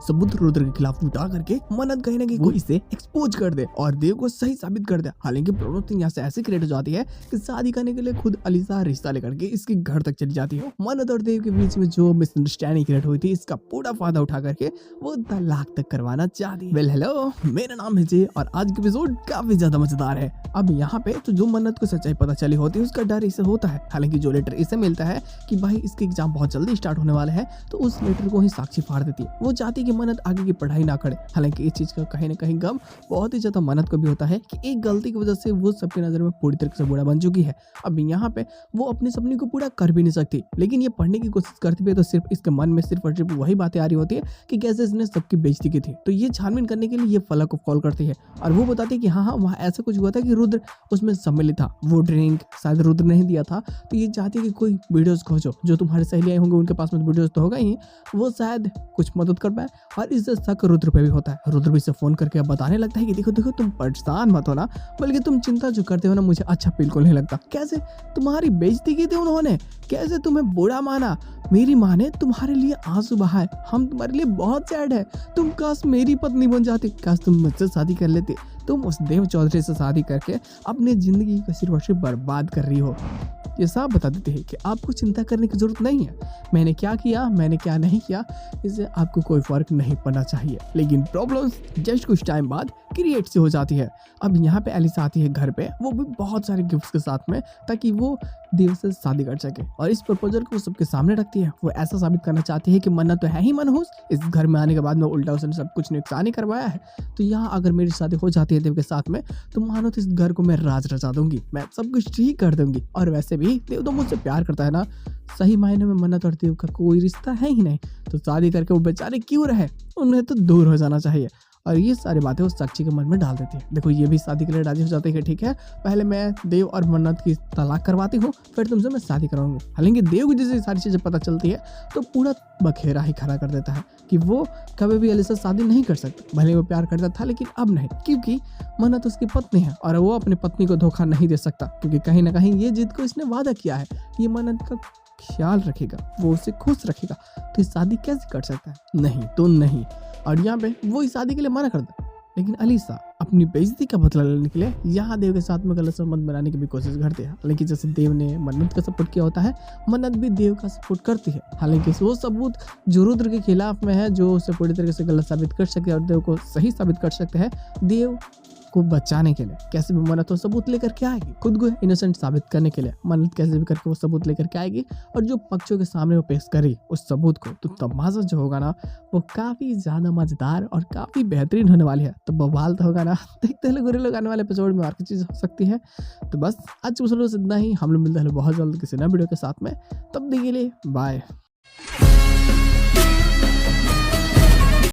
सबूत रुद्र के खिलाफ जुटा करके मन्नत कहीं ना कहीं वो इसे एक्सपोज कर दे और देव को सही साबित कर दे। हालांकि प्रॉब्लम तो यहाँ से ऐसे क्रिएट हो जाती है कि शादी करने के लिए खुद अलीसा रिश्ता लेकर के इसके घर तक चली जाती है। मन्नत और देव के बीच में जो मिसअंडरस्टैंडिंग क्रिएट हुई थी इसका पूरा फायदा उठा करके वो तलाक तक करवाना चाहती है। वेल हेलो, मेरा नाम है जय और आज का एपिसोड काफी ज्यादा मजेदार है। अब यहाँ पे तो जो मन्नत को सच्चाई पता चली होती है उसका डर इसे होता है। हालांकि जो लेटर इसे मिलता है कि भाई इसके एग्जाम बहुत जल्दी स्टार्ट होने वाले हैं तो उस लेटर को ही साक्षी फाड़ देती है। वो चाहती है कि मन्नत आगे की पढ़ाई ना करे। हालांकि इस चीज का कहीं ना कहीं गम बहुत ही ज्यादा मन्नत को भी होता है कि एक गलती की वजह से वो सबकी नजर में पूरी तरीके से बुरा बन चुकी है। अब यहाँ पे वो अपने सपने को पूरा कर भी नहीं सकती, लेकिन ये पढ़ने की कोशिश करती भी है तो सिर्फ इसके मन में सिर्फ और सिर्फ वही बातें आ रही होती है कि कैसे इसने सबकी बेइज्जती की थी। तो ये छानबीन करने के लिए ये फलक को कॉल करती है और वो बताती है कि हाँ वहाँ ऐसा कुछ हुआ था कि रुद्र उसमें सम्मिलित था। वो ड्रिंक शायद रुद्र नहीं दिया था, तो ये चाहती है कि कोई वीडियोस खोजो, जो तुम्हारे सहेलियां होंगे उनके पास में वीडियोस तो होगा ही, वो शायद कुछ मदद कर पाए। और इससे शक रुद्र पे भी होता है। रुद्र भी इसे फोन करके बताने लगता है कि देखो देखो तुम परेशान मत हो ना, बल्कि तुम चिंता जो करते हो ना मुझे अच्छा बिल्कुल नहीं लगता। कैसे तुम्हारी बेइज्जती की थी उन्होंने, कैसे तुम्हें बुरा माना, मेरी माँ ने तुम्हारे लिए आंसू बहाए, हम तुम्हारे लिए बहुत सैड है, तुम काश मेरी पत्नी बन जाती, काश तुम मुझसे शादी कर लेते, तुम उस देव चौधरी से शादी करके अपनी जिंदगी को सिर्फ और सिर्फ बर्बाद कर रही हो। ये साफ बता देते हैं कि आपको चिंता करने की जरूरत नहीं है, मैंने क्या किया मैंने क्या नहीं किया इससे आपको कोई फर्क नहीं पड़ना चाहिए। लेकिन प्रॉब्लम जस्ट कुछ टाइम बाद क्रिएट से हो जाती है। अब यहाँ पे एलिसा आती है घर पे, वो भी बहुत सारे गिफ्ट्स के साथ में, ताकि वो देव से शादी कर सके और इस प्रपोजल को सबके सामने रखती है। वो ऐसा साबित करना चाहती है कि मन्नत तो है ही मनहूस, इस घर में आने के बाद में उल्टा उसने सब कुछ नुकसान ही करवाया है। तो यहाँ अगर मेरी शादी हो जाती है देव के साथ में तो मानो तो इस घर को मैं राज रचा दूंगी, मैं सब कुछ ठीक कर दूंगी। और वैसे भी देव तो मुझसे प्यार करता है ना, सही मायने में मन्नत और देव का कोई रिश्ता है ही नहीं, तो शादी करके वो बेचारे क्यों रहे, उन्हें तो दूर हो जाना चाहिए। और ये सारी बातें वो साक्षी के मन में डाल देती है। देखो ये भी शादी के लिए राजी हो जाते हैं कि ठीक है पहले मैं देव और मन्नत की तलाक करवाती हूँ फिर तुमसे मैं शादी कराऊंगी। हालांकि देव को जैसे सारी चीज़ें पता चलती है तो पूरा बखेरा ही खड़ा कर देता है कि वो कभी भी अलीसा शादी नहीं कर सकता। भले वो प्यार करता था लेकिन अब नहीं, क्योंकि मन्नत उसकी पत्नी है और वो अपनी पत्नी को धोखा नहीं दे सकता, क्योंकि कहीं ना कहीं ये जिद को इसने वादा किया है ये मन्नत का ख्याल रखेगा, वो उसे खुश रखेगा। तो इस शादी कैसे कर सकता है, नहीं तो नहीं। और यहाँ पे वो इस शादी के लिए मना करता है, लेकिन अलीसा अपनी बेइज्जती का बदला लेने के लिए यहाँ देव के साथ में गलत संबंध बनाने की भी कोशिश करती है। हालांकि जैसे देव ने मन्नत का सपोर्ट किया होता है, मन्नत भी देव का सपोर्ट करती है। हालांकि वो सबूत जो रुद्र के खिलाफ में है, जो उसे पूरी तरीके से गलत साबित कर सकते हैं और देव को सही साबित कर सकते हैं, देव को बचाने के लिए कैसे भी मन्नत वो सबूत लेकर के आएगी, खुद को इनोसेंट साबित करने के लिए मन्नत कैसे भी करके वो सबूत लेकर के आएगी। और जो पक्षों के सामने वो पेश करी उस सबूत को, तो तमाशा जो होगा ना वो काफी ज्यादा मजेदार और काफी बेहतरीन होने वाली है। तो बवाल तो होगा ना, देखते हैं लोग आने वाले एपिसोड में और कुछ चीज हो सकती है। तो बस आज के एपिसोड से इतना ही, हम लोग मिलते हैं बहुत जल्द किसी नए वीडियो के साथ में, तब तक के लिए बाय।